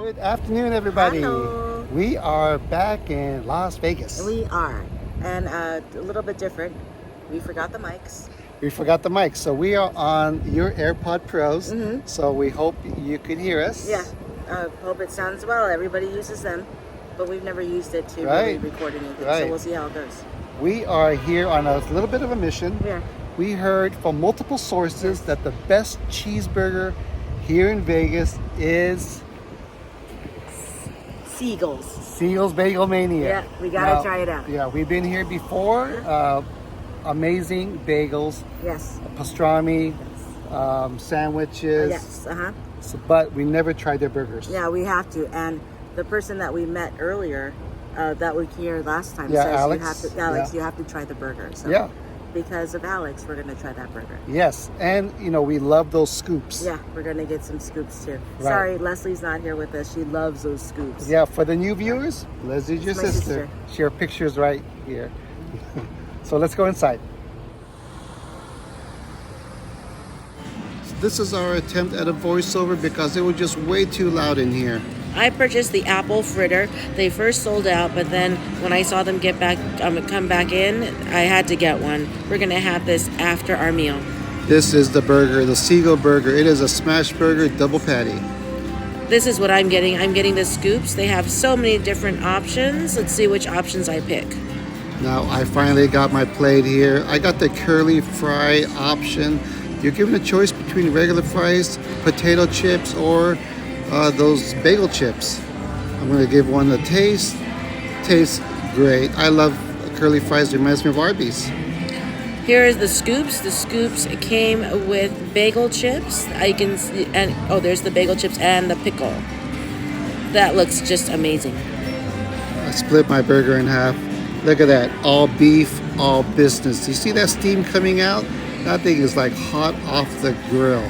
Good afternoon, everybody. Hello. We are back in Las Vegas. We are, and a little bit different. We forgot the mics. We forgot the mic, so we are on your AirPod Pros. Mm-hmm. So we hope you could hear us. Yeah, hope it sounds well. Everybody uses them, but we've never used it to really record anything, so we'll see how it goes. We are here on a little bit of a mission. Yeah. We heard from multiple sources that the best cheeseburger here in Vegas is Siegel's Bagel Mania. Yeah, we gotta try it out. Yeah, we've been here before. Amazing bagels. Yes. Pastrami, sandwiches. Yes. So, but we never tried their burgers. Yeah, we have to. And the person that we met earlier, that was here last time, Yeah, says Alex. you have to try the burger. So Yeah. because of Alex, we're gonna try that burger. Yes, and we love those scoops. Yeah, we're gonna get some scoops too. Right. Sorry, Leslie's not here with us. She loves those scoops. Yeah, for the new viewers, Leslie's your my sister. sister. Her picture's right here. So let's go inside. So this is our attempt at a voiceover because it was just way too loud in here. I purchased the apple fritter. They first sold out, but then when I saw them come back in, I had to get one. We're gonna have this after our meal. This is the burger, the Siegel burger. It is a smash burger, double patty. This is what I'm getting. I'm getting the scoops. They have so many different options. Let's see which options I pick. Now I finally got my plate here. I got the curly fry option. You're given a choice between regular fries, potato chips, or those bagel chips. I'm gonna give one a taste. Tastes great. I love curly fries. It reminds me of Arby's. Here is the scoops. The scoops came with bagel chips. I can see, and there's the bagel chips and the pickle. That looks just amazing. I split my burger in half. Look at that. All beef, all business. You see that steam coming out? That thing is like hot off the grill.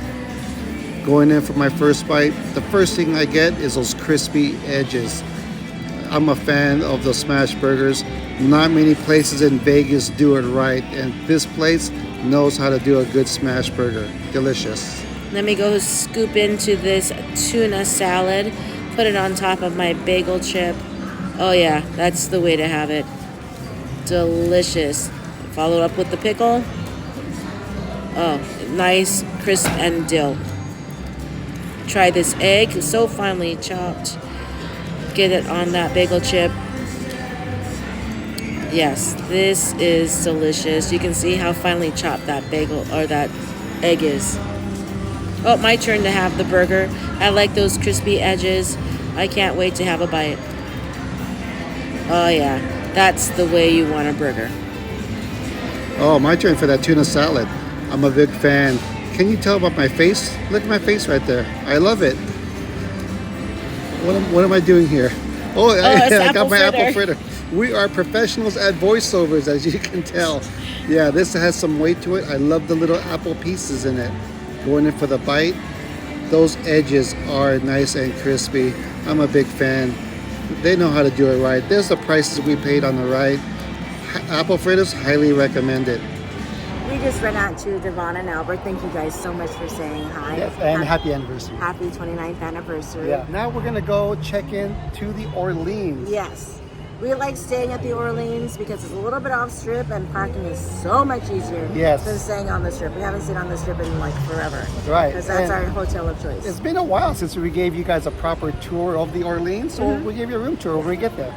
Going in for my first bite, the first thing I get is those crispy edges. I'm a fan of the smash burgers. Not many places in Vegas do it right, and this place knows how to do a good smash burger. Delicious. Let me go scoop into this tuna salad, put it on top of my bagel chip. Oh yeah, that's the way to have it. Delicious. Follow up with the pickle. Oh, nice, crisp, and dill. Try this egg, so finely chopped. Get it on that bagel chip. Yes, this is delicious. You can see how finely chopped that bagel or that egg is. Oh, my turn to have the burger. I like those crispy edges. I can't wait to have a bite. Oh yeah, that's the way you want a burger. Oh, my turn for that tuna salad. I'm a big fan. Can you tell about my face? Look at my face right there. I love it. What am I doing here? I got my apple fritter. We are professionals at voiceovers, as you can tell. Yeah, this has some weight to it. I love the little apple pieces in it. Going in for the bite. Those edges are nice and crispy. I'm a big fan. They know how to do it right. There's the prices we paid on the right. Apple fritters, highly recommended. We just ran out to Devon and Albert. Thank you guys so much for saying hi. Yes, and happy anniversary. Happy 29th anniversary. Yeah. Now we're gonna go check in to the Orleans. Yes. We like staying at the Orleans because it's a little bit off strip and parking is so much easier than staying on the strip. We haven't stayed on the strip in like forever. Right. Because that's our hotel of choice. It's been a while since we gave you guys a proper tour of the Orleans, so we'll give you a room tour when we get there.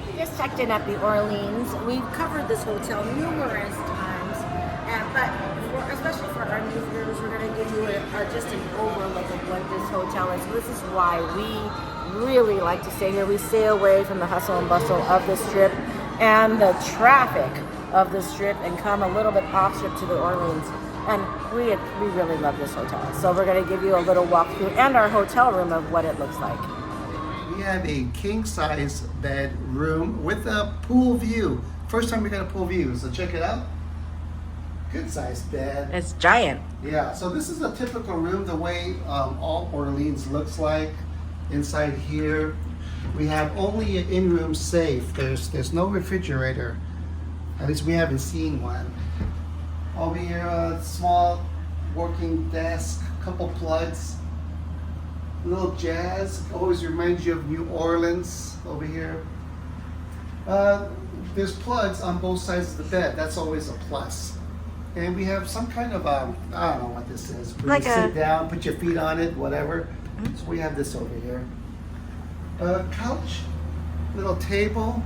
We just checked in at the Orleans. We've covered this hotel numerous times, but especially for our new viewers, we're going to give you just an overlook of what this hotel is. This is why we really like to stay here. We stay away from the hustle and bustle of the strip and the traffic of the strip and come a little bit off strip to the Orleans. And we really love this hotel. So we're going to give you a little walkthrough and our hotel room of what it looks like. We have a king-size bedroom with a pool view. First time we got a pool view, so check it out. Good sized bed. It's giant. Yeah, so this is a typical room, the way all Orleans looks like. Inside here, we have only an in-room safe. There's no refrigerator. At least we haven't seen one. Over here, a small working desk, couple plugs. A little jazz, always reminds you of New Orleans over here. There's plugs on both sides of the bed. That's always a plus. And we have some kind of, I don't know what this is. Where Like you a- sit down, put your feet on it, whatever. So we have this over here. Couch, little table,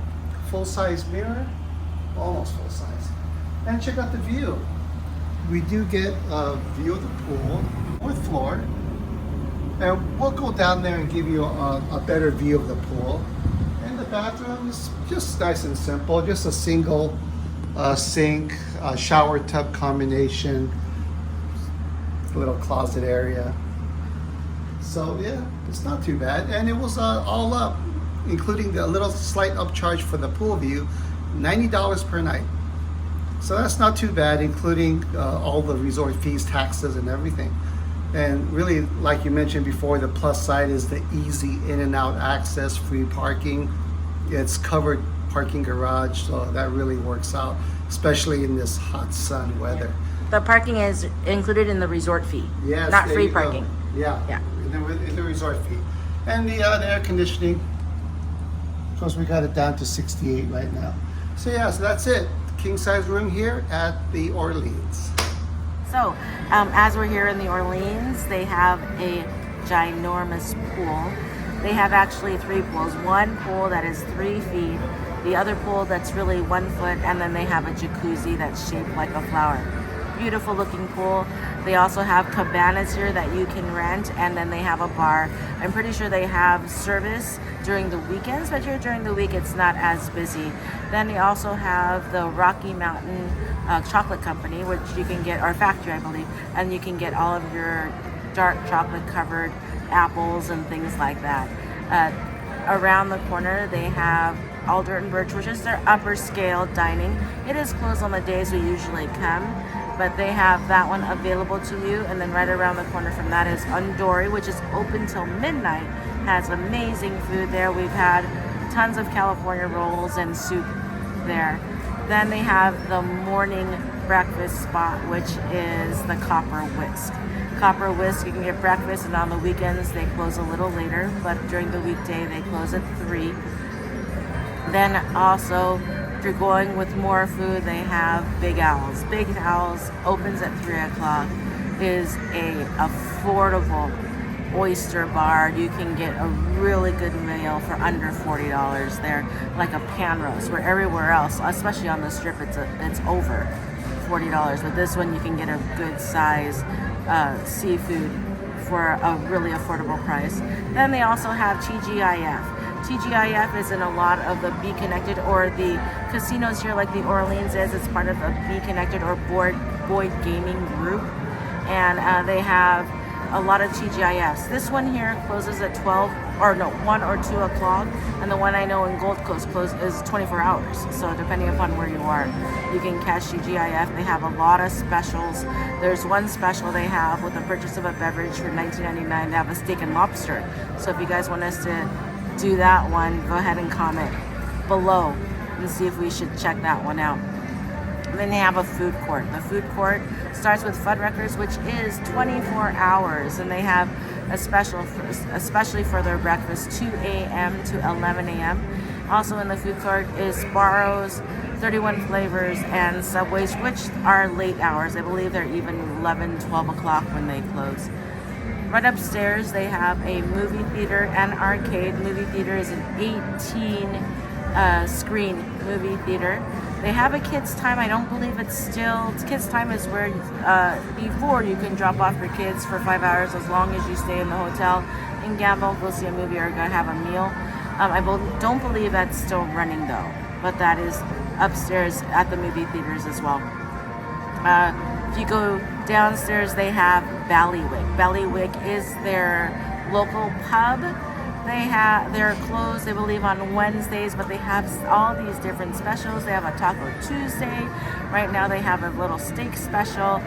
full-size mirror, almost full-size. And check out the view. We do get a view of the pool with floor. And we'll go down there and give you a better view of the pool. And the bathroom is just nice and simple, just a single sink, shower tub combination, little closet area. So yeah, it's not too bad. And it was all up, including the little slight upcharge for the pool view, $90 per night. So that's not too bad, including all the resort fees, taxes, and everything. And really, like you mentioned before, the plus side is the easy in and out access, free parking. It's covered parking garage, so that really works out, especially in this hot sun weather. The parking is included in the resort fee, Yes, not there free you go. parking. Yeah, Yeah. in the resort fee. And the air conditioning, of course, we got it down to 68 right now. So yeah, so that's it. King size room here at the Orleans. So, as we're here in the Orleans, they have a ginormous pool. They have actually 3 pools. One pool that is 3 feet, the other pool that's really 1 foot, and then they have a jacuzzi that's shaped like a flower. Beautiful looking pool. They also have cabanas here that you can rent, and then they have a bar. I'm pretty sure they have service during the weekends, but here during the week it's not as busy. Then they also have the Rocky Mountain Chocolate Company, which you can get, or factory I believe, and you can get all of your dark chocolate covered apples and things like that. Around the corner they have Alder and Birch, which is their upper scale dining. It is closed on the days we usually come, but they have that one available to you. And then right around the corner from that is Undori, which is open till midnight, has amazing food there. We've had tons of California rolls and soup there. Then they have the morning breakfast spot, which is the Copper Whisk. Copper Whisk, you can get breakfast, and on the weekends they close a little later, but during the weekday they close at 3. Then also, if you're going with more food, they have Big Owls. Big Owls opens at 3 o'clock, is a affordable oyster bar. You can get a really good meal for under $40 there, like a pan roast, where everywhere else, especially on the strip, it's over $40. But this one you can get a good size seafood for a really affordable price. Then they also have TGIF. TGIF is in a lot of the Be Connected or the casinos here, like the Orleans is. It's part of the Be Connected or Boyd Gaming Group, and they have a lot of TGIFs. This one here closes at 1 or 2 o'clock, and the one I know in Gold Coast is 24 hours. So depending upon where you are, you can catch TGIF. They have a lot of specials. There's one special they have with the purchase of a beverage for $19.99. They have a steak and lobster. So if you guys want us to do that one, go ahead and comment below and see if we should check that one out. And then they have a food court. The food court starts with Fuddruckers, which is 24 hours, and they have a special, especially for their breakfast, 2 a.m. to 11 a.m. Also in the food court is Sbarro's, 31 Flavors, and Subways, which are late hours. I believe they're even 11, 12 o'clock when they close. Right upstairs, they have a movie theater and arcade. Movie theater is an 18-screen movie theater. They have a kids' time. I don't believe it's still. Kids' time is where before you can drop off your kids for 5 hours as long as you stay in the hotel and gamble, go see a movie, or go have a meal. I don't believe that's still running though, but that is upstairs at the movie theaters as well. If you go downstairs, they have Ballywick. Ballywick is their local pub. They're closed, I believe, on Wednesdays, but they have all these different specials. They have a Taco Tuesday. Right now they have a little steak special.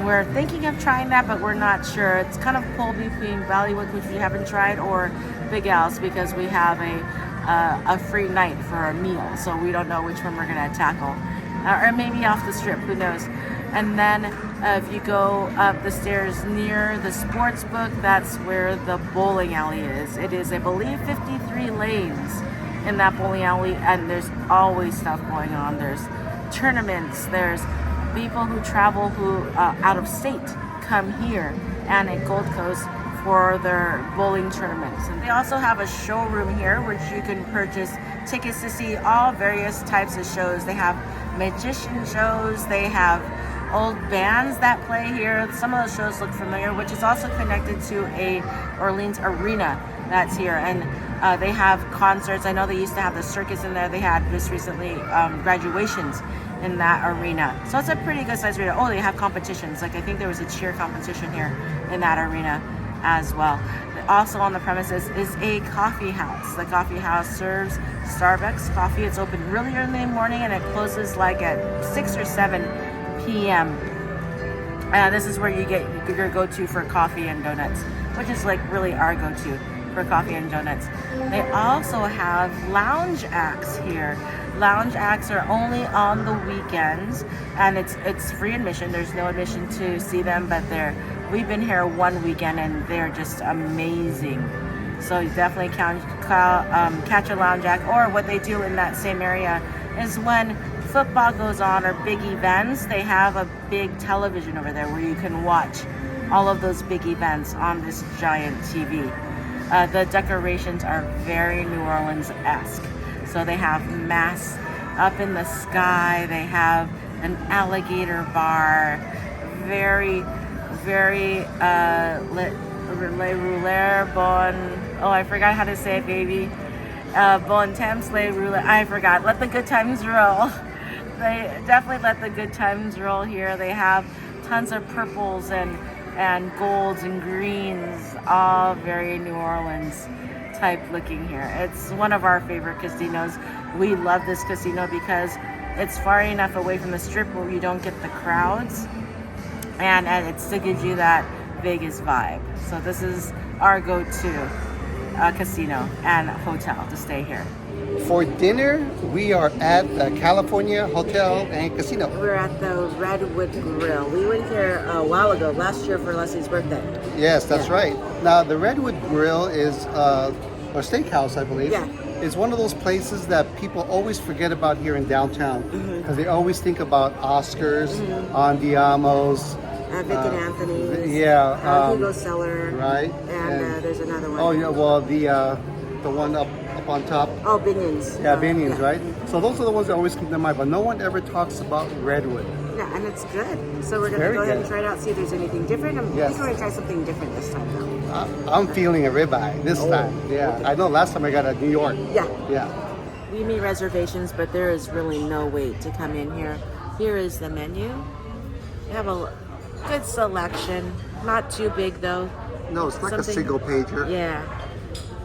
We're thinking of trying that, but we're not sure. It's kind of pulled between Ballywick, which we haven't tried, or Big Al's, because we have a free night for a meal, so we don't know which one we're gonna tackle. or maybe off the strip, who knows. And then if you go up the stairs near the sports book, that's where the bowling alley is. It is, I believe, 53 lanes in that bowling alley, and there's always stuff going on. There's tournaments, there's people who travel out of state come here and at Gold Coast for their bowling tournaments. And they also have a showroom here which you can purchase tickets to see all various types of shows. They have magician shows, they have old bands that play here. Some of those shows look familiar, which is also connected to a Orleans arena that's here. And they have concerts. I know they used to have the circus in there. They had just recently graduations in that arena. So it's a pretty good sized arena. Oh, they have competitions. Like I think there was a cheer competition here in that arena as well. Also on the premises is a coffee house. The coffee house serves Starbucks coffee. It's open really early in the morning and it closes like at 6 or 7 p.m. This is where you get your go-to for coffee and donuts, which is like really our go-to for coffee and donuts. They also have lounge acts here. Lounge acts are only on the weekends, and it's free admission. There's no admission to see them, but we've been here one weekend and they're just amazing. So you definitely catch a lounge act. Or what they do in that same area is when football goes on or big events, they have a big television over there where you can watch all of those big events on this giant TV. The decorations are very New Orleans-esque. So they have masts up in the sky. They have an alligator bar. Very, very le rouleur bon. Oh, I forgot how to say it, baby. Bon temps le rouleur. I forgot. Let the good times roll. They definitely let the good times roll here. They have tons of purples and golds and greens, all very New Orleans type looking here. It's one of our favorite casinos. We love this casino because it's far enough away from the strip where you don't get the crowds, and it still gives you that Vegas vibe. So this is our go-to casino and hotel to stay here. For dinner, we are at the California Hotel and Casino. We're at the Redwood Grill. We went here a while ago, last year for Leslie's birthday. Yes, that's right. Now, the Redwood Grill is, or Steakhouse, I believe, is one of those places that people always forget about here in downtown because they always think about Oscars, Andiamo's, Vic and Anthony's, Hugo Cellar, right? And there's another one. Oh yeah, well the one up on top. Oh, Binion's. Yeah, Binion's, right? So those are the ones that always keep in mind, but no one ever talks about Redwood. Yeah, and it's good. So we're going to go ahead and try it out, see if there's anything different. I'm going to try something different this time, though. I'm feeling a ribeye this time. Yeah, okay. I know last time I got a New York. Yeah. We made reservations, but there is really no wait to come in here. Here is the menu. We have a good selection. Not too big, though. No, it's like a single pager. Yeah.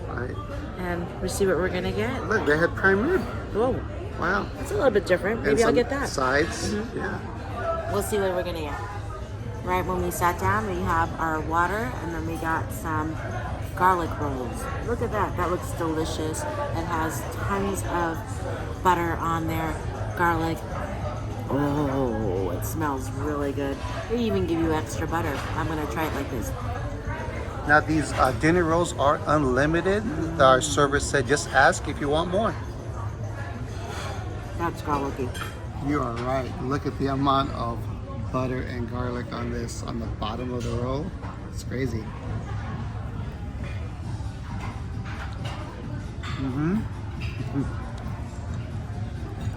Right. And we'll see what we're going to get. Look, they had prime rib. Whoa. Wow. It's a little bit different. Maybe I'll get that. Sides. Yeah. We'll see what we're going to get. Right when we sat down, we have our water, and then we got some garlic rolls. Look at that. That looks delicious. It has tons of butter on there, garlic. Oh, it smells really good. They even give you extra butter. I'm going to try it like this. Now these dinner rolls are unlimited. Our server said just ask if you want more. That's garlicky. You are right. Look at the amount of butter and garlic on this, on the bottom of the roll. It's crazy.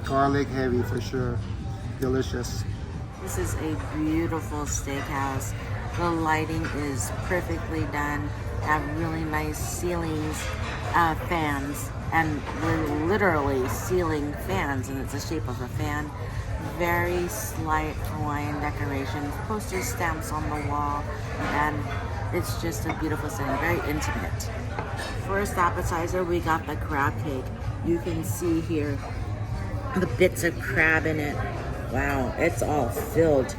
Garlic heavy for sure. Delicious. This is a beautiful steakhouse. The lighting is perfectly done. Have really nice ceilings, fans, and we're literally ceiling fans, and it's the shape of a fan. Very slight Hawaiian decorations, poster stamps on the wall, and it's just a beautiful setting, very intimate. First appetizer, we got the crab cake. You can see here the bits of crab in it. Wow, it's all filled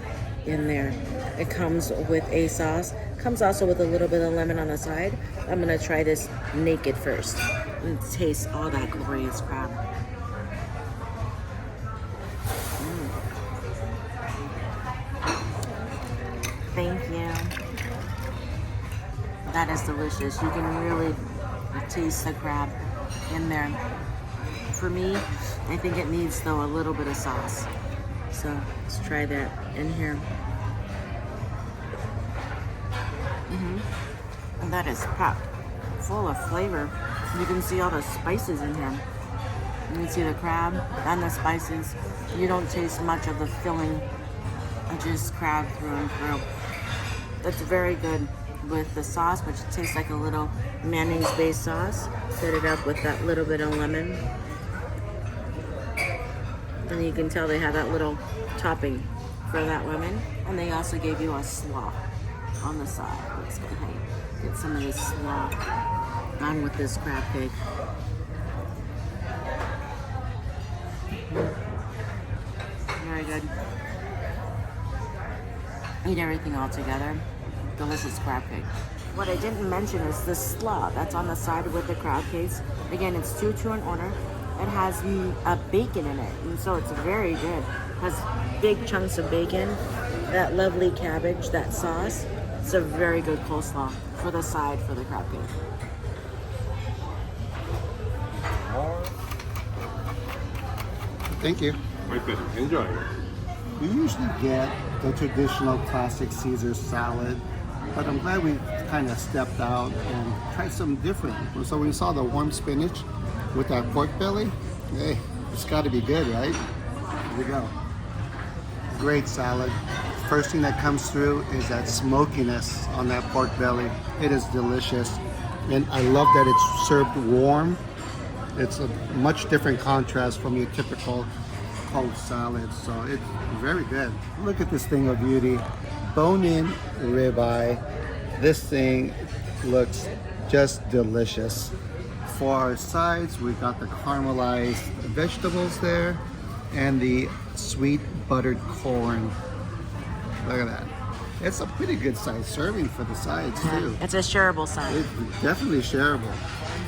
in there. It comes with a sauce. Comes also with a little bit of lemon on the side. I'm gonna try this naked first and taste all that glorious crab. That is delicious. You can really taste the crab in there. For me, I think it needs, though, a little bit of sauce. So let's try that in here. And that is packed full of flavor. You can see all the spices in here. You can see the crab and the spices. You don't taste much of the filling, just crab through and through. That's very good with the sauce, which tastes like a little mayonnaise-based sauce. Set it up with that little bit of lemon. And you can tell they have that little topping for that lemon. And they also gave you a slaw on the side. Let's go ahead and get some of this slaw on with this crab cake. Very good. Eat everything all together. Delicious crab cake. What I didn't mention is the slaw that's on the side with the crab cakes. Again, it's 2 to an order. It has a bacon in it, and so it's very good. It has big chunks of bacon, that lovely cabbage, that sauce. It's a very good coleslaw for the side for the crab cake. Thank you. My pleasure. Enjoy. We usually get the traditional classic Caesar salad, but I'm glad we kind of stepped out and tried something different. So when we saw the warm spinach with that pork belly, hey, it's got to be good, right? Here we go. Great salad. First thing that comes through is that smokiness on that pork belly. It is delicious. And I love that it's served warm. It's a much different contrast from your typical cold salad. So it's very good. Look at this thing of beauty. Bone-in ribeye. This thing looks just delicious. For our sides, we got the caramelized vegetables there and the sweet buttered corn. Look at that. It's a pretty good size serving for the sides too. It's a shareable side. It's definitely shareable.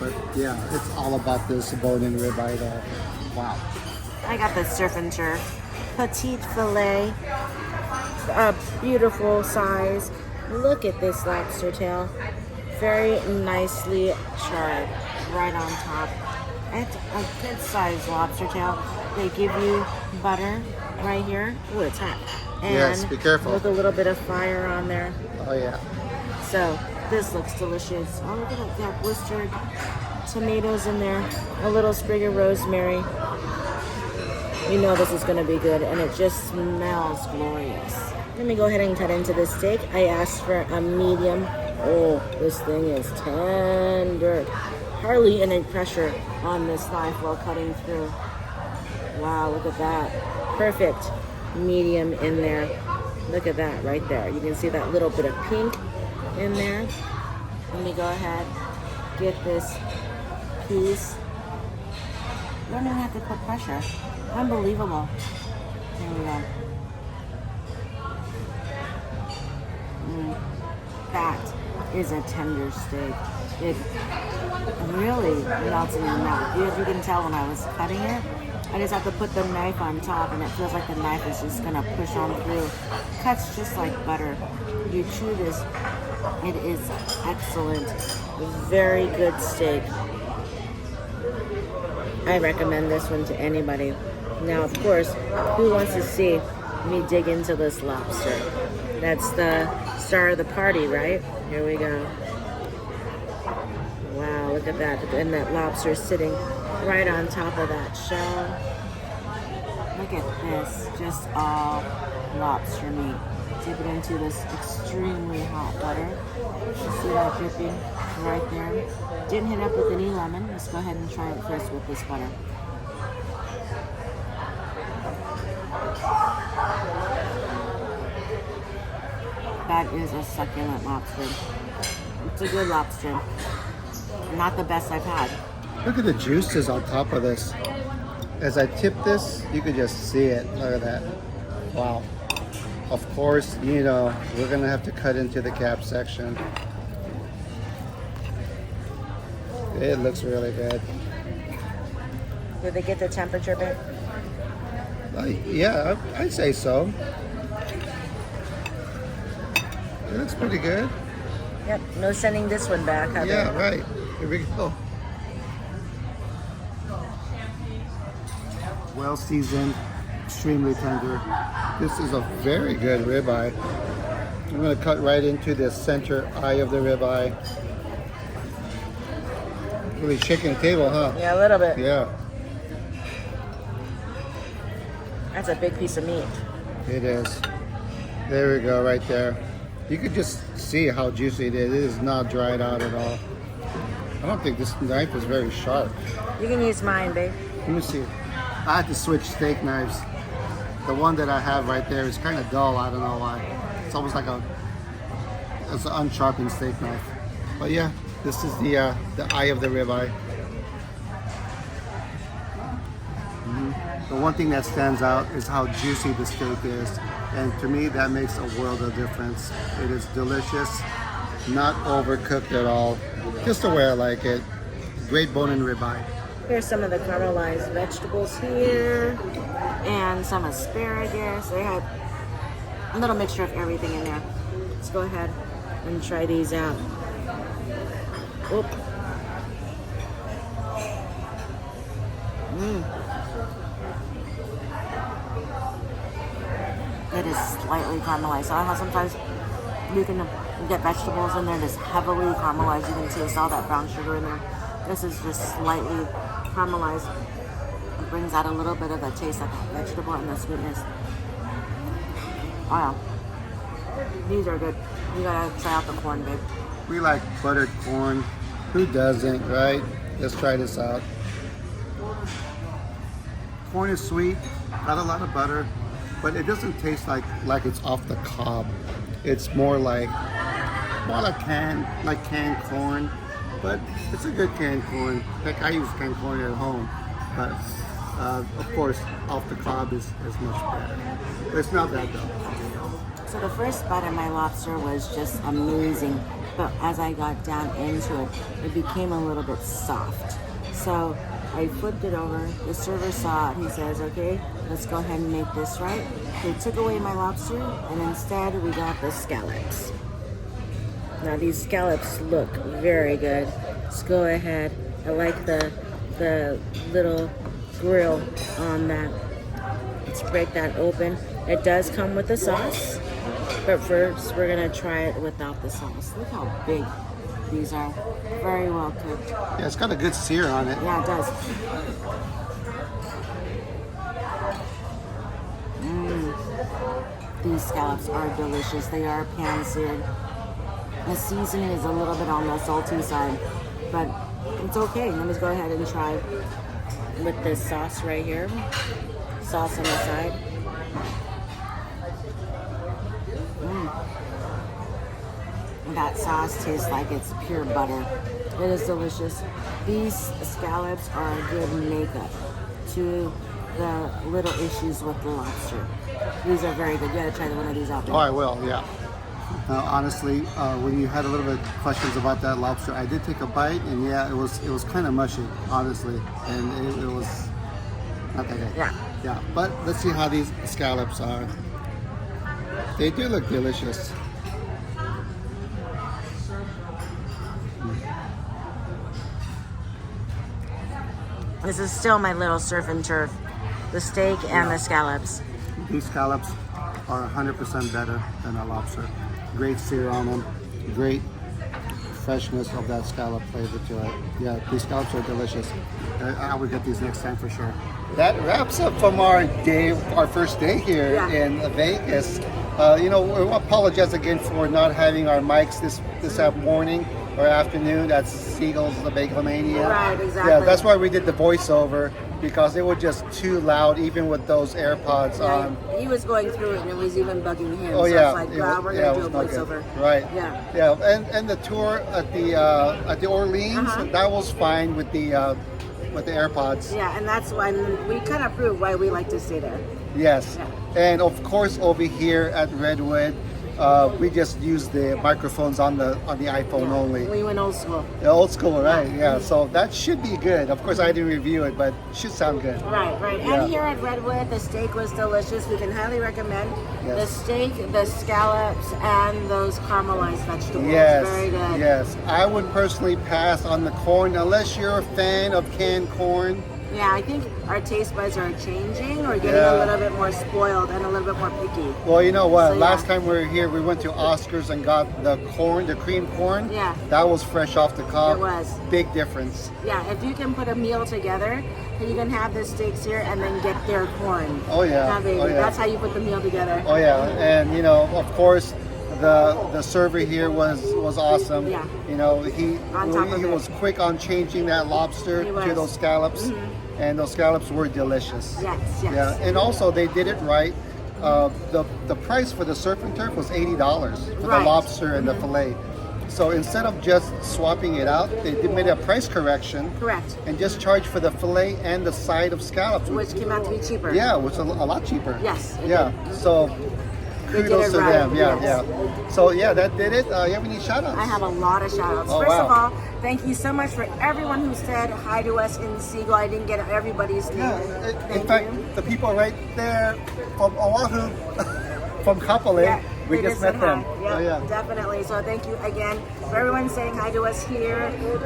But yeah, it's all about this bone-in ribeye though. Wow. I got the surf and turf petite filet, a beautiful size. Look at this lobster tail, very nicely charred, right on top. It's a good size lobster tail. They give you butter right here. Ooh, it's hot. And yes, be careful. with a little bit of fire on there. Oh yeah. So this looks delicious. Oh, look at that. They have blistered tomatoes in there, a little sprig of rosemary. You know this is going to be good, and it just smells glorious. Let me go ahead and cut into this steak. I asked for a medium. Oh, this thing is tender. Hardly any pressure on this knife while cutting through. Wow, look at that. Perfect medium in there. Look at that right there. You can see that little bit of pink in there. Let me go ahead, get this piece. You don't even have to put pressure. Unbelievable. Here we go. That is a tender steak. It really melts in your mouth. As you can tell when I was cutting it, I just have to put the knife on top and it feels like the knife is just gonna push on through. Cuts just like butter. You chew this, it is excellent. Very good steak. I recommend this one to anybody. Now, of course, who wants to see me dig into this lobster? That's the star of the party, right? Here we go. Wow, look at that. And that lobster sitting right on top of that shell. Look at this. Just all lobster meat. Dip it into this extremely hot butter. You see that dripping right there? Didn't hit up with any lemon. Let's go ahead and try it first with this butter. That is a succulent lobster. It's a good lobster. Not the best I've had. Look at the juices on top of this. As I tip this, you could just see it. Look at that. Wow. Of course, you know, we're gonna have to cut into the cap section. It looks really good. Did they get the temperature bit? Yeah, I'd say so. It looks pretty good. Yep, no sending this one back, have Yeah, they? right. Here we go. Well seasoned, extremely tender. This is a very good ribeye. I'm going to cut right into the center eye of the ribeye. Really shaking the table, huh? Yeah, a little bit. Yeah, That's a big piece of meat. it is. There we go, right there. You could just see how juicy it is. It is not dried out at all. I don't think this knife is very sharp. You can use mine, babe. Let me see. I had to switch steak knives. The one that I have right there is kind of dull. I don't know why. It's almost like it's an unsharpened steak knife. But yeah, this is the eye of the ribeye. The one thing that stands out is how juicy the steak is, and to me that makes a world of difference. It is delicious, not overcooked at all, just the way I like it. Great bone and ribeye. Here's some of the caramelized vegetables here, and some asparagus. They had a little mixture of everything in there. Let's go ahead and try these out. Oop. It is slightly caramelized. So I know sometimes you can get vegetables in there that's heavily caramelized. You can taste all that brown sugar in there. This is just slightly caramelized. It brings out a little bit of the taste of the vegetable and the sweetness. Wow. These are good. You gotta try out the corn, babe. We like buttered corn. Who doesn't, right? Let's try this out. Corn is sweet, got a lot of butter, but it doesn't taste like it's off the cob. It's more like canned corn, but it's a good canned corn. Heck, I use canned corn at home, but of course, off the cob is much better. It's not bad though. So the first bite of my lobster was just amazing, but as I got down into it, it became a little bit soft. So I flipped it over, the server saw it, he says, okay, let's go ahead and make this right. They took away my lobster, and instead we got the scallops. Now these scallops look very good. Let's go ahead. I like the little grill on that. Let's break that open. It does come with the sauce, but first we're gonna try it without the sauce. Look how big these are. Very well cooked. Yeah, it's got a good sear on it. Yeah, it does. These scallops are delicious. They are pan-seared. The seasoning is a little bit on the salty side, but it's okay. Let me go ahead and try with this sauce right here. Sauce on the side. That sauce tastes like it's pure butter. It is delicious. These scallops are a good makeup to the little issues with the lobster. These are very good. You gotta try one of these out there. Oh, I will, yeah. Honestly, when you had a little bit of questions about that lobster, I did take a bite, and yeah, it was kind of mushy, honestly, and it was not that good. Yeah. Yeah, but let's see how these scallops are. They do look delicious. This is still my little surf and turf. The steak and the scallops. These scallops are 100% better than a lobster. Great sear on them, great freshness of that scallop flavor to it. Yeah, these scallops are delicious. I would get these next time for sure. That wraps up from our first day here in Vegas. We apologize again for not having our mics this morning or afternoon. That's Siegel's the Bagel Mania. Right, exactly. Yeah, that's why we did the voiceover, because it was just too loud, even with those AirPods on. He was going through it, and it was even bugging him. Oh so yeah, it's like, we're gonna do a voiceover. Right. Yeah. Yeah, and the tour at the Orleans, that was fine with the AirPods. Yeah, and that's when we kind of proved why we like to stay there. Yes. Yeah. And of course over here at Redwood, We just use the microphones on the iPhone only. We went old school. The old school, right? Yeah. So that should be good. Of course, I didn't review it, but it should sound good. Right. Yeah. And here at Redwood, the steak was delicious. We can highly recommend the Yes. steak, the scallops, and those caramelized vegetables. Yes. Very good. Yes. I would personally pass on the corn unless you're a fan of canned corn. Yeah, I think our taste buds are changing. We're getting a little bit more spoiled and a little bit more picky. Well, you know what? So, Last time we were here, we went to Oscar's and got the corn, the cream corn. Yeah. That was fresh off the cob. It was. Big difference. Yeah, if you can put a meal together, you can have the steaks here and then get their corn. Oh, yeah. Baby. Oh, yeah. That's how you put the meal together. Oh yeah, and you know, of course, the server here was awesome. Yeah. You know, he On top of it. was quick on changing that lobster He to was. those scallops, and those scallops were delicious. Yes. Yeah, and also they did it right. The price for the surf and turf was $80 for Right. the lobster and the fillet. So instead of just swapping it out, they made a price correction Correct. and just charged for the fillet and the side of scallops. Which came out to be cheaper. Yeah, which was a lot cheaper. Yes. it Yeah. did. So They did kudos it to right, them. Yeah, yes. yeah. So yeah, that did it. You have any shout outs? I have a lot of shout outs. Oh, First of wow. all, thank you so much for everyone who said hi to us in Siegel. I didn't get everybody's name. Yeah. In Thank fact, you. the people right there from Oahu, from Kapolei, Yeah, we they just said met them. hi. Yeah, Oh, yeah. definitely. So thank you again for everyone saying hi to us here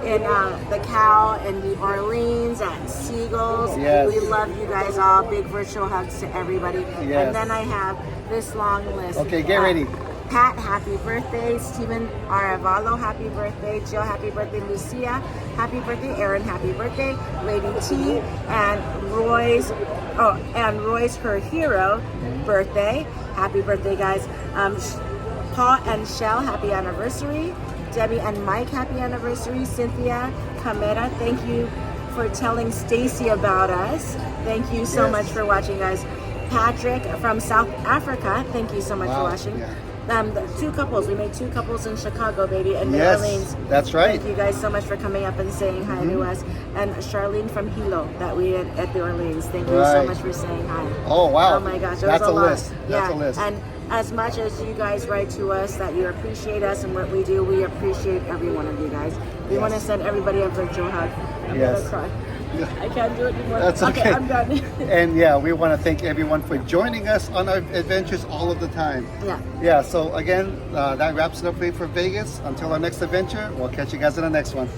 in the Cow in New Orleans at Siegel's. Yes. We love you guys all. Big virtual hugs to everybody. Yes. And then I have this long list. Okay, get ready. Pat, happy birthday. Stephen Aravalo, happy birthday. Jill, happy birthday. Lucia, happy birthday. Aaron, happy birthday. Lady T and Roy's her hero birthday. Happy birthday, guys. Paul and Shell, happy anniversary. Debbie and Mike, happy anniversary. Cynthia Camera, thank you for telling Stacy about us. Thank you so Yes. much for watching, guys. Patrick from South Africa, thank you so much for Wow, watching. yeah. The 2 couples, we made 2 couples in Chicago, baby, and New Yes, Orleans. that's right. Thank you guys so much for coming up and saying hi to us. And Charlene from Hilo that we did at New Orleans. Thank you so Right. much for saying hi. Oh, wow. Oh my gosh, it That's was a a lot. list. That's Yeah. a list. And as much as you guys write to us that you appreciate us and what we do, we appreciate every one of you guys. We Yes. want to send everybody a virtual hug. I'm Yes. gonna cry. I can't do it anymore. That's okay. I'm done. And yeah, we want to thank everyone for joining us on our adventures all of the time. Yeah. Yeah, so again, that wraps it up for Vegas. Until our next adventure, we'll catch you guys in the next one.